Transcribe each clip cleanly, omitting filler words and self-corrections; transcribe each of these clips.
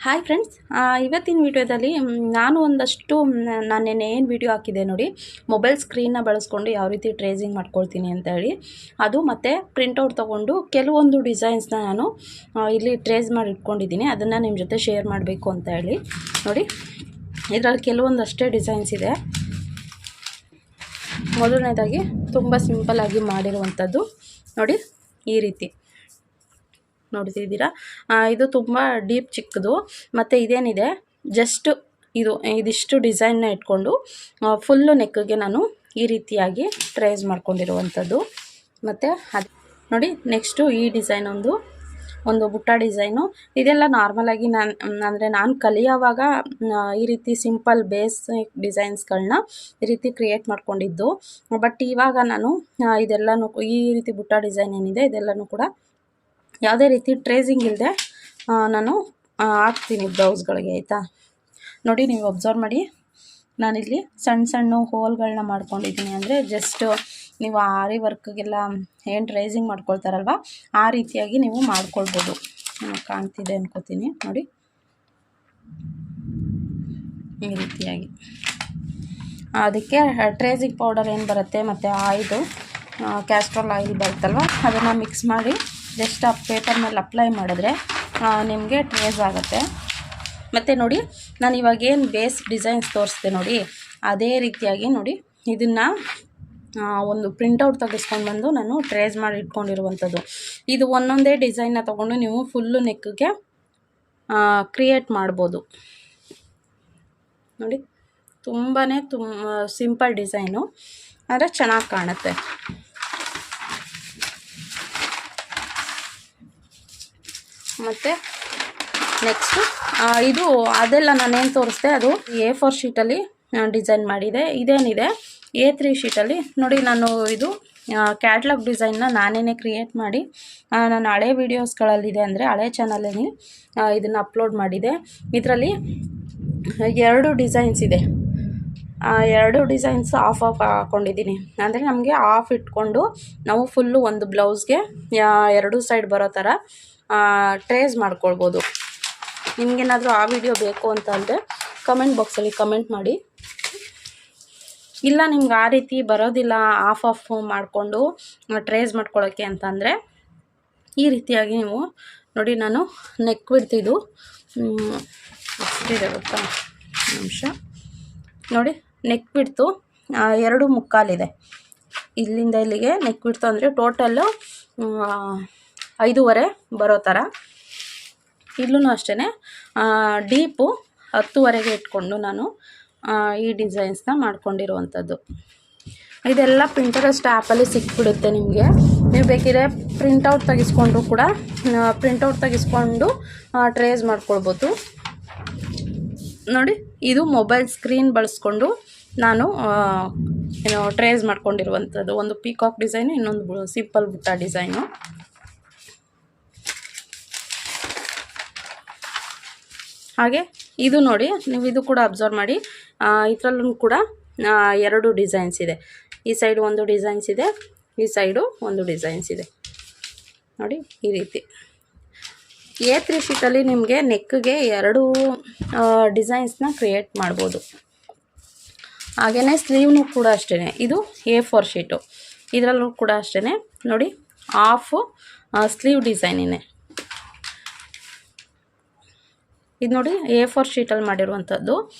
Hi friends, ಇವತ್ತಿನ ವಿಡಿಯೋದಲ್ಲಿ ನಾನು ಒಂದಷ್ಟು ನಾನು ನೆನ್ನೆ ಏನು ವಿಡಿಯೋ ಹಾಕಿದೆ ನೋಡಿ, ಮೊಬೈಲ್ ಸ್ಕ್ರೀನ್ನ ಬಳಸ್ಕೊಂಡು ಯಾವ ರೀತಿ ಟ್ರೇಸಿಂಗ್ ಮಾಡ್ಕೊಳ್ತೀನಿ ಅಂತ ಹೇಳಿ. ಅದು ಮತ್ತು ಪ್ರಿಂಟೌಟ್ ತೊಗೊಂಡು ಕೆಲವೊಂದು ಡಿಸೈನ್ಸ್ನ ನಾನು ಇಲ್ಲಿ ಟ್ರೇಸ್ ಮಾಡಿ ಇಟ್ಕೊಂಡಿದ್ದೀನಿ. ಅದನ್ನು ನಿಮ್ಮ ಜೊತೆ ಶೇರ್ ಮಾಡಬೇಕು ಅಂತ ಹೇಳಿ. ನೋಡಿ, ಇದರಲ್ಲಿ ಕೆಲವೊಂದಷ್ಟೇ ಡಿಸೈನ್ಸ್ ಇದೆ. ಮೊದಲನೇದಾಗಿ ತುಂಬ ಸಿಂಪಲ್ಲಾಗಿ ಮಾಡಿರುವಂಥದ್ದು ನೋಡಿ, ಈ ರೀತಿ ನೋಡ್ತಿದ್ದೀರಾ. ಇದು ತುಂಬ ಡೀಪ್ ಚಿಕ್ಕದು. ಮತ್ತು ಇದೇನಿದೆ, ಜಸ್ಟ್ ಇದಿಷ್ಟು ಡಿಸೈನ್ನ ಇಟ್ಕೊಂಡು ಫುಲ್ಲು ನೆಕ್ಗೆ ನಾನು ಈ ರೀತಿಯಾಗಿ ಟ್ರೇಸ್ ಮಾಡ್ಕೊಂಡಿರುವಂಥದ್ದು. ಮತ್ತು ಅದು ನೋಡಿ, ನೆಕ್ಸ್ಟು ಈ ಡಿಸೈನ್ ಒಂದು ಬುಟ್ಟ ಡಿಸೈನು. ಇದೆಲ್ಲ ನಾರ್ಮಲಾಗಿ ನಾನು ಕಲಿಯೋವಾಗ ಈ ರೀತಿ ಸಿಂಪಲ್ ಬೇಸಿಕ್ ಡಿಸೈನ್ಸ್ಗಳನ್ನ ಈ ರೀತಿ ಕ್ರಿಯೇಟ್ ಮಾಡ್ಕೊಂಡಿದ್ದು. ಬಟ್ ಇವಾಗ ನಾನು ಇದೆಲ್ಲನೂ ಈ ರೀತಿ ಬುಟ್ಟ ಡಿಸೈನ್ ಏನಿದೆ ಇದೆಲ್ಲನೂ ಕೂಡ ಯಾವುದೇ ರೀತಿ ಟ್ರೇಸಿಂಗ್ ಇಲ್ಲದೆ ನಾನು ಹಾಕ್ತೀನಿ ಬ್ಲೌಸ್ಗಳಿಗೆ, ಆಯಿತಾ. ನೋಡಿ, ನೀವು ಅಬ್ಸರ್ವ್ ಮಾಡಿ, ನಾನಿಲ್ಲಿ ಸಣ್ಣ ಸಣ್ಣ ಹೋಲ್ಗಳನ್ನ ಮಾಡ್ಕೊಂಡಿದ್ದೀನಿ. ಅಂದರೆ ಜಸ್ಟ್ ನೀವು ಆರಿ ವರ್ಕ್ಗೆಲ್ಲ ಏನು ಟ್ರೇಸಿಂಗ್ ಮಾಡ್ಕೊಳ್ತಾರಲ್ವ ಆ ರೀತಿಯಾಗಿ ನೀವು ಮಾಡ್ಕೊಳ್ಬೋದು. ಕಾಣ್ತಿದೆ ಅನ್ಕೋತೀನಿ. ನೋಡಿ, ಈ ರೀತಿಯಾಗಿ ಅದಕ್ಕೆ ಟ್ರೇಸಿಂಗ್ ಪೌಡರ್ ಏನು ಬರುತ್ತೆ ಮತ್ತು ಆಯಿಲು ಕ್ಯಾಸ್ಟ್ರಾಲ್ ಆಯಿಲ್ ಬರುತ್ತಲ್ವ, ಅದನ್ನು ಮಿಕ್ಸ್ ಮಾಡಿ ಜಸ್ಟ್ ಆ ಪೇಪರ್ ಮೇಲೆ ಅಪ್ಲೈ ಮಾಡಿದ್ರೆ ನಿಮಗೆ ಟ್ರೇಸ್ ಆಗುತ್ತೆ. ಮತ್ತು ನೋಡಿ, ನಾನು ಇವಾಗೇನು ಬೇಸ್ ಡಿಸೈನ್ಸ್ ತೋರಿಸ್ದೆ ನೋಡಿ, ಅದೇ ರೀತಿಯಾಗಿ ನೋಡಿ ಇದನ್ನು ಒಂದು ಪ್ರಿಂಟೌಟ್ ತೆಗೆಸ್ಕೊಂಡು ಬಂದು ನಾನು ಟ್ರೇಸ್ ಮಾಡಿ ಇಟ್ಕೊಂಡಿರುವಂಥದ್ದು. ಇದು ಒಂದೊಂದೇ ಡಿಸೈನ್ನ ತೊಗೊಂಡು ನೀವು ಫುಲ್ಲು ನೆಕ್ಗೆ ಕ್ರಿಯೇಟ್ ಮಾಡ್ಬೋದು. ನೋಡಿ, ತುಂಬಾ ಸಿಂಪಲ್ ಡಿಸೈನು, ಆದರೆ ಚೆನ್ನಾಗಿ ಕಾಣುತ್ತೆ. ಮತ್ತು ನೆಕ್ಸ್ಟು ಇದು ಅದೆಲ್ಲ ನಾನೇನು ತೋರಿಸ್ದೆ ಅದು A4 ಶೀಟಲ್ಲಿ ಡಿಸೈನ್ ಮಾಡಿದೆ. ಇದೇನಿದೆ A3 ಶೀಟಲ್ಲಿ ನೋಡಿ. ನಾನು ಇದು ಕ್ಯಾಟ್ಲಾಗ್ ಡಿಸೈನ್ನ ನಾನೇ ಕ್ರಿಯೇಟ್ ಮಾಡಿ ನಾನು ಹಳೆ ವೀಡಿಯೋಸ್ಗಳಲ್ಲಿದೆ, ಅಂದರೆ ಹಳೆ ಚಾನಲಲ್ಲಿ ಇದನ್ನು ಅಪ್ಲೋಡ್ ಮಾಡಿದೆ. ಇದರಲ್ಲಿ 2 ಡಿಸೈನ್ಸ್ ಇದೆ. 2 ಡಿಸೈನ್ಸ್ ಆಫ್ ಹಾಕ್ಕೊಂಡಿದ್ದೀನಿ. ಅಂದರೆ ನಮಗೆ ಆಫ್ ಇಟ್ಕೊಂಡು ನಾವು ಫುಲ್ಲು ಒಂದು ಬ್ಲೌಸ್ಗೆ 2 ಸೈಡ್ ಬರೋ ಥರ ಟ್ರೇಸ್ ಮಾಡ್ಕೊಳ್ಬೋದು. ನಿಮಗೇನಾದರೂ ಆ ವಿಡಿಯೋ ಬೇಕು ಅಂತ ಅಂದರೆ ಕಮೆಂಟ್ ಬಾಕ್ಸಲ್ಲಿ ಕಮೆಂಟ್ ಮಾಡಿ. ಇಲ್ಲ ನಿಮ್ಗೆ ಆ ರೀತಿ ಬರೋದಿಲ್ಲ ಆಫ್ ಮಾಡಿಕೊಂಡು ಟ್ರೇಸ್ ಮಾಡ್ಕೊಳ್ಳೋಕ್ಕೆ ಅಂತಂದರೆ ಈ ರೀತಿಯಾಗಿ ನೀವು ನೋಡಿ, ನಾನು ನೆಕ್ ಬಿಡ್ತಿದ್ದು ಎಷ್ಟಿದೆ ಗೊತ್ತಾ, ನಿಮಿಷ ನೋಡಿ, ನೆಕ್ ಬಿಡ್ತು 2.25 ಇಲ್ಲಿಂದ ಇಲ್ಲಿಗೆ ನೆಕ್ ಬಿಡ್ತು. ಅಂದರೆ ಟೋಟಲ್ಲು 5.5 ಬರೋ ಥರ. ಇಲ್ಲೂ ಅಷ್ಟೇ ಡೀಪು 10.5 ಇಟ್ಕೊಂಡು ನಾನು ಈ ಡಿಸೈನ್ಸ್ನ ಮಾಡ್ಕೊಂಡಿರುವಂಥದ್ದು. ಇದೆಲ್ಲ ಪಿಂಟರೆಸ್ಟ್ ಆ್ಯಪಲ್ಲಿ ಸಿಕ್ಬಿಡುತ್ತೆ ನಿಮಗೆ. ನೀವು ಬೇಕಿದ್ರೆ ಪ್ರಿಂಟೌಟ್ ತೆಗೆಸ್ಕೊಂಡು ಟ್ರೇಸ್ ಮಾಡ್ಕೊಳ್ಬೋದು. ನೋಡಿ, ಇದು ಮೊಬೈಲ್ ಸ್ಕ್ರೀನ್ ಬಳಸ್ಕೊಂಡು ನಾನು ಟ್ರೇಸ್ ಮಾಡ್ಕೊಂಡಿರುವಂಥದ್ದು. ಒಂದು ಪೀಕಾಕ್ ಡಿಸೈನು, ಇನ್ನೊಂದು ಸಿಂಪಲ್ ಬುಟ್ಟ ಡಿಸೈನು. ಹಾಗೆ ಇದು ನೋಡಿ, ನೀವು ಇದು ಕೂಡ ಅಬ್ಸರ್ವ್ ಮಾಡಿ. ಇದರಲ್ಲೂ ಕೂಡ 2 ಡಿಸೈನ್ಸ್ ಇದೆ. ಈ ಸೈಡು ಒಂದು ಡಿಸೈನ್ಸ್ ಇದೆ, ಈ ಸೈಡು ಒಂದು ಡಿಸೈನ್ಸ್ ಇದೆ. ನೋಡಿ, ಈ ರೀತಿ A3 ಶೀಟಲ್ಲಿ ನಿಮಗೆ ನೆಕ್ಗೆ 2 ಡಿಸೈನ್ಸ್ನ ಕ್ರಿಯೇಟ್ ಮಾಡ್ಬೋದು. ಹಾಗೆಯೇ ಸ್ಲೀವ್ನು ಕೂಡ ಅಷ್ಟೇ. ಇದು A4 ಶೀಟು, ಇದರಲ್ಲೂ ಕೂಡ ಅಷ್ಟೇ ನೋಡಿ, ಆಫು ಸ್ಲೀವ್ ಡಿಸೈನಿನೇ. ಇದು ನೋಡಿ, A4 ಶೀಟಲ್ಲಿ ಮಾಡಿರುವಂಥದ್ದು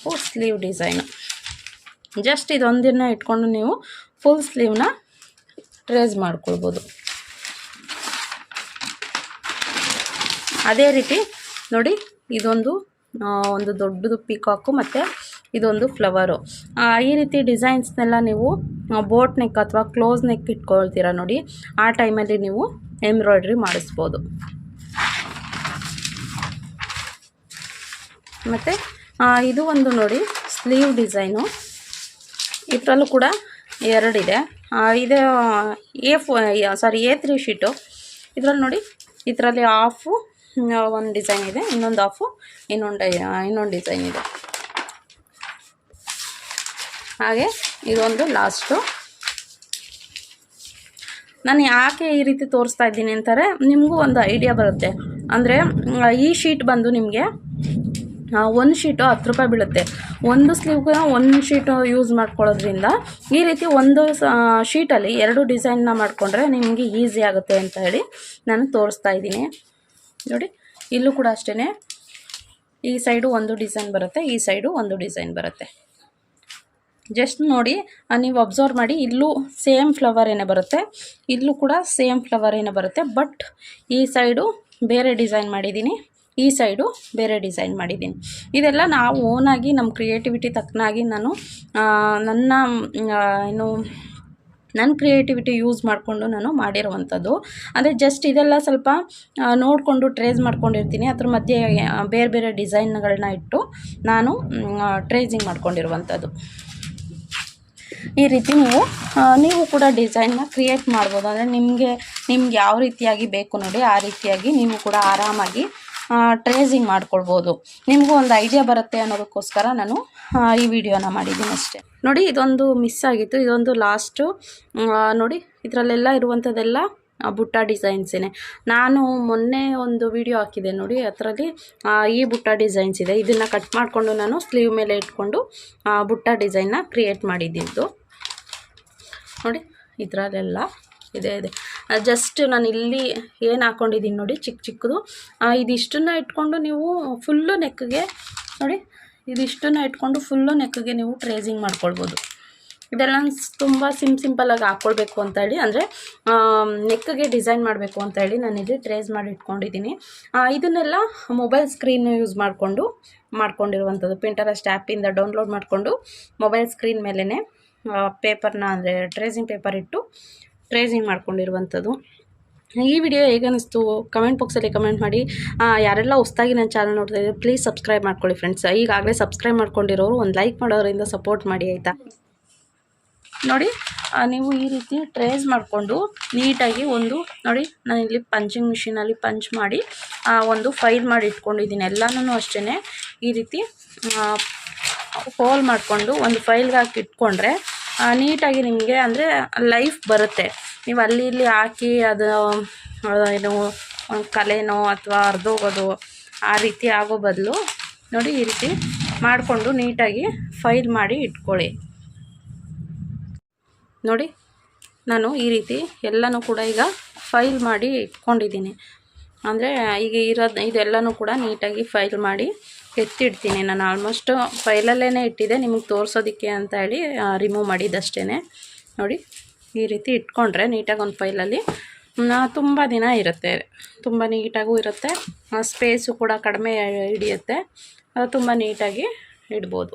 ಸ್ಲೀವ್ ಡಿಸೈನು. ಜಸ್ಟ್ ಇದೊಂದನ್ನು ಇಟ್ಕೊಂಡು ನೀವು ಫುಲ್ ಸ್ಲೀವ್ನ ಟ್ರೇಸ್ ಮಾಡ್ಕೊಳ್ಬೋದು. ಅದೇ ರೀತಿ ನೋಡಿ, ಇದೊಂದು ದೊಡ್ಡದು ಪೀಕಾಕು ಮತ್ತು ಇದೊಂದು ಫ್ಲವರು. ಈ ರೀತಿ ಡಿಸೈನ್ಸ್ನೆಲ್ಲ ನೀವು ಬೋಟ್ ನೆಕ್ ಅಥವಾ ಕ್ಲೋಸ್ ನೆಕ್ ಇಟ್ಕೊಳ್ತೀರ ನೋಡಿ, ಆ ಟೈಮಲ್ಲಿ ನೀವು ಎಂಬ್ರಾಯ್ಡ್ರಿ ಮಾಡಿಸ್ಬೋದು. ಮತ್ತು ಇದು ಒಂದು ನೋಡಿ, ಸ್ಲೀವ್ ಡಿಸೈನು. ಇದರಲ್ಲೂ ಕೂಡ 2 ಇದೆ. ಇದು A3 ಶೀಟು. ಇದರಲ್ಲಿ ನೋಡಿ, ಇದರಲ್ಲಿ ಆಫು ಒಂದು ಡಿಸೈನ್ ಇದೆ, ಇನ್ನೊಂದು ಆಫು ಇನ್ನೊಂದು ಡಿಸೈನ್ ಇದೆ. ಹಾಗೆ ಇದೊಂದು ಲಾಸ್ಟು. ನಾನು ಯಾಕೆ ಈ ರೀತಿ ತೋರಿಸ್ತಾ ಇದ್ದೀನಿ ಅಂತಾರೆ, ನಿಮಗೂ ಒಂದು ಐಡಿಯಾ ಬರುತ್ತೆ. ಅಂದರೆ ಈ ಶೀಟ್ ಬಂದು ನಿಮಗೆ ಒಂದು ಶೀಟು 10 ರೂಪಾಯಿ ಬೀಳುತ್ತೆ. ಒಂದು ಸ್ಲೀವ್ಗೆ ಒಂದು ಶೀಟು ಯೂಸ್ ಮಾಡ್ಕೊಳ್ಳೋದ್ರಿಂದ ಈ ರೀತಿ ಒಂದು ಶೀಟಲ್ಲಿ 2 ಡಿಸೈನ್ನ ಮಾಡಿಕೊಂಡ್ರೆ ನಿಮಗೆ ಈಸಿ ಆಗುತ್ತೆ ಅಂತ ಹೇಳಿ ನಾನು ತೋರಿಸ್ತಾ ಇದ್ದೀನಿ. ನೋಡಿ ಇಲ್ಲೂ ಕೂಡ ಅಷ್ಟೇ, ಈ ಸೈಡು ಒಂದು ಡಿಸೈನ್ ಬರುತ್ತೆ, ಈ ಸೈಡು ಒಂದು ಡಿಸೈನ್ ಬರುತ್ತೆ. ಜಸ್ಟ್ ನೋಡಿ, ನೀವು ಅಬ್ಸರ್ವ್ ಮಾಡಿ, ಇಲ್ಲೂ ಸೇಮ್ ಫ್ಲವರ್ ಏನೇ ಬರುತ್ತೆ, ಇಲ್ಲೂ ಕೂಡ ಸೇಮ್ ಫ್ಲವರ್ ಏನೇ ಬರುತ್ತೆ. ಬಟ್ ಈ ಸೈಡು ಬೇರೆ ಡಿಸೈನ್ ಮಾಡಿದ್ದೀನಿ, ಈ ಸೈಡು ಬೇರೆ ಡಿಸೈನ್ ಮಾಡಿದ್ದೀನಿ. ಇದೆಲ್ಲ ನಾವು ಓನಾಗಿ ನಮ್ಮ ಕ್ರಿಯೇಟಿವಿಟಿ ತಕ್ಕನಾಗಿ ನಾನು ನನ್ನ ಕ್ರಿಯೇಟಿವಿಟಿ ಯೂಸ್ ಮಾಡಿಕೊಂಡು ನಾನು ಮಾಡಿರುವಂಥದ್ದು. ಅಂದರೆ ಜಸ್ಟ್ ಇದೆಲ್ಲ ಸ್ವಲ್ಪ ನೋಡಿಕೊಂಡು ಟ್ರೇಸ್ ಮಾಡ್ಕೊಂಡಿರ್ತೀನಿ. ಅದ್ರ ಮಧ್ಯೆ ಬೇರೆ ಬೇರೆ ಡಿಸೈನ್ಗಳನ್ನ ಇಟ್ಟು ನಾನು ಟ್ರೇಸಿಂಗ್ ಮಾಡ್ಕೊಂಡಿರುವಂಥದ್ದು. ಈ ರೀತಿ ನೀವು ಕೂಡ ಡಿಸೈನ್ನ ಕ್ರಿಯೇಟ್ ಮಾಡ್ಬೋದು. ಅಂದರೆ ನಿಮಗೆ ಯಾವ ರೀತಿಯಾಗಿ ಬೇಕು ನೋಡಿ, ಆ ರೀತಿಯಾಗಿ ನೀವು ಕೂಡ ಆರಾಮಾಗಿ ಟ್ರೇಸಿಂಗ್ ಮಾಡ್ಕೊಳ್ಬೋದು. ನಿಮಗೂ ಒಂದು ಐಡಿಯಾ ಬರುತ್ತೆ ಅನ್ನೋದಕ್ಕೋಸ್ಕರ ನಾನು ಈ ವಿಡಿಯೋನ ಮಾಡಿದ್ದೀನಿ ಅಷ್ಟೇ. ನೋಡಿ ಇದೊಂದು ಮಿಸ್ ಆಗಿತ್ತು, ಇದೊಂದು ಲಾಸ್ಟು. ನೋಡಿ ಇದರಲ್ಲೆಲ್ಲ ಇರುವಂಥದ್ದೆಲ್ಲ ಬುಟ್ಟ ಡಿಸೈನ್ಸೇ. ನಾನು ಮೊನ್ನೆ ಒಂದು ವಿಡಿಯೋ ಹಾಕಿದೆ ನೋಡಿ, ಅದರಲ್ಲಿ ಈ ಬುಟ್ಟ ಡಿಸೈನ್ಸ್ ಇದೆ. ಇದನ್ನು ಕಟ್ ಮಾಡಿಕೊಂಡು ನಾನು ಸ್ಲೀವ್ ಮೇಲೆ ಇಟ್ಕೊಂಡು ಬುಟ್ಟ ಡಿಸೈನ್ನ ಕ್ರಿಯೇಟ್ ಮಾಡಿದ್ದಿದ್ದು. ನೋಡಿ ಇದರಲ್ಲೆಲ್ಲ ಇದೆ. ಜಸ್ಟ್ ನಾನು ಇಲ್ಲಿ ಏನು ಹಾಕ್ಕೊಂಡಿದ್ದೀನಿ ನೋಡಿ, ಚಿಕ್ಕ ಚಿಕ್ಕದು, ಇದಿಷ್ಟನ್ನು ಇಟ್ಕೊಂಡು ನೀವು ಫುಲ್ಲು ನೆಕ್ಗೆ ನೋಡಿ, ಇದಿಷ್ಟನ್ನು ಇಟ್ಕೊಂಡು ಫುಲ್ಲು ನೆಕ್ಗೆ ನೀವು ಟ್ರೇಸಿಂಗ್ ಮಾಡ್ಕೊಳ್ಬೋದು. ಇದೆಲ್ಲ ತುಂಬ ಸಿಂಪಲ್ಲಾಗಿ ಹಾಕ್ಕೊಳ್ಬೇಕು ಅಂತ ಹೇಳಿ, ಅಂದರೆ ನೆಕ್ಗೆ ಡಿಸೈನ್ ಮಾಡಬೇಕು ಅಂತ ಹೇಳಿ ನಾನು ಇಲ್ಲಿ ಟ್ರೇಸ್ ಮಾಡಿ ಇಟ್ಕೊಂಡಿದ್ದೀನಿ. ಇದನ್ನೆಲ್ಲ ಮೊಬೈಲ್ ಸ್ಕ್ರೀನ್ ಯೂಸ್ ಮಾಡ್ಕೊಂಡಿರುವಂಥದ್ದು. ಪಿಂಟರೆಸ್ಟ್ ಆ್ಯಪಿಂದ ಡೌನ್ಲೋಡ್ ಮಾಡಿಕೊಂಡು ಮೊಬೈಲ್ ಸ್ಕ್ರೀನ್ ಮೇಲೇ ಪೇಪರ್ನ, ಅಂದರೆ ಟ್ರೇಸಿಂಗ್ ಪೇಪರ್ ಇಟ್ಟು ಟ್ರೇಸಿಂಗ್ ಮಾಡ್ಕೊಂಡಿರುವಂಥದ್ದು. ಈ ವಿಡಿಯೋ ಹೇಗನ್ನಿಸ್ತು ಕಮೆಂಟ್ ಬಾಕ್ಸಲ್ಲಿ ಕಮೆಂಟ್ ಮಾಡಿ. ಯಾರೆಲ್ಲ ಹೊಸ್ದಾಗಿ ನನ್ನ ಚಾನಲ್ ನೋಡ್ತಾ ಇದ್ದೀವಿ ಪ್ಲೀಸ್ ಸಬ್ಸ್ಕ್ರೈಬ್ ಮಾಡ್ಕೊಳ್ಳಿ ಫ್ರೆಂಡ್ಸ್. ಈಗಾಗಲೇ ಸಬ್ಸ್ಕ್ರೈಬ್ ಮಾಡ್ಕೊಂಡಿರೋರು ಒಂದು ಲೈಕ್ ಮಾಡೋರಿಂದ ಸಪೋರ್ಟ್ ಮಾಡಿ ಆಯಿತಾ. ನೋಡಿ ನೀವು ಈ ರೀತಿ ಟ್ರೇಸ್ ಮಾಡಿಕೊಂಡು ನೀಟಾಗಿ ಒಂದು ನೋಡಿ, ನಾನು ಇಲ್ಲಿ ಪಂಚಿಂಗ್ ಮಿಷಿನಲ್ಲಿ ಪಂಚ್ ಮಾಡಿ ಒಂದು ಫೈಲ್ ಮಾಡಿ ಇಟ್ಕೊಂಡಿದ್ದೀನಿ. ಎಲ್ಲನೂ ಅಷ್ಟೇ ಈ ರೀತಿ ಹೋಲ್ ಮಾಡಿಕೊಂಡು ಒಂದು ಫೈಲ್ಗೆ ಹಾಕಿ ಇಟ್ಕೊಂಡ್ರೆ ನೀಟಾಗಿ ನಿಮಗೆ ಅಂದರೆ ಲೈಫ್ ಬರುತ್ತೆ. ನೀವು ಅಲ್ಲಿ ಇಲ್ಲಿ ಹಾಕಿ ಅದು ಏನು ಕಲೆನೋ ಅಥವಾ ಅರ್ಧೋಗೋದು ಆ ರೀತಿ ಆಗೋ ಬದಲು ನೋಡಿ ಈ ರೀತಿ ಮಾಡಿಕೊಂಡು ನೀಟಾಗಿ ಫೈಲ್ ಮಾಡಿ ಇಟ್ಕೊಳ್ಳಿ. ನೋಡಿ ನಾನು ಈ ರೀತಿ ಎಲ್ಲನೂ ಕೂಡ ಈಗ ಫೈಲ್ ಮಾಡಿ ಇಟ್ಕೊಂಡಿದ್ದೀನಿ. ಅಂದರೆ ಈಗ ಇದೆಲ್ಲನೂ ಕೂಡ ನೀಟಾಗಿ ಫೈಲ್ ಮಾಡಿ ಎತ್ತಿಡ್ತೀನಿ. ನಾನು ಆಲ್ಮೋಸ್ಟ್ ಫೈಲಲ್ಲೇ ಇಟ್ಟಿದ್ದೆ, ನಿಮಗೆ ತೋರಿಸೋದಕ್ಕೆ ಅಂತ ಹೇಳಿ ರಿಮೂವ್ ಮಾಡಿದ್ದಷ್ಟೇ. ನೋಡಿ ಈ ರೀತಿ ಇಟ್ಕೊಂಡ್ರೆ ನೀಟಾಗಿ ಒಂದು ಫೈಲಲ್ಲಿ ತುಂಬ ದಿನ ಇರುತ್ತೆ, ತುಂಬ ನೀಟಾಗೂ ಇರುತ್ತೆ, ಸ್ಪೇಸು ಕೂಡ ಕಡಿಮೆ ಹಿಡಿಯುತ್ತೆ, ತುಂಬ ನೀಟಾಗಿ ಇಡ್ಬೋದು.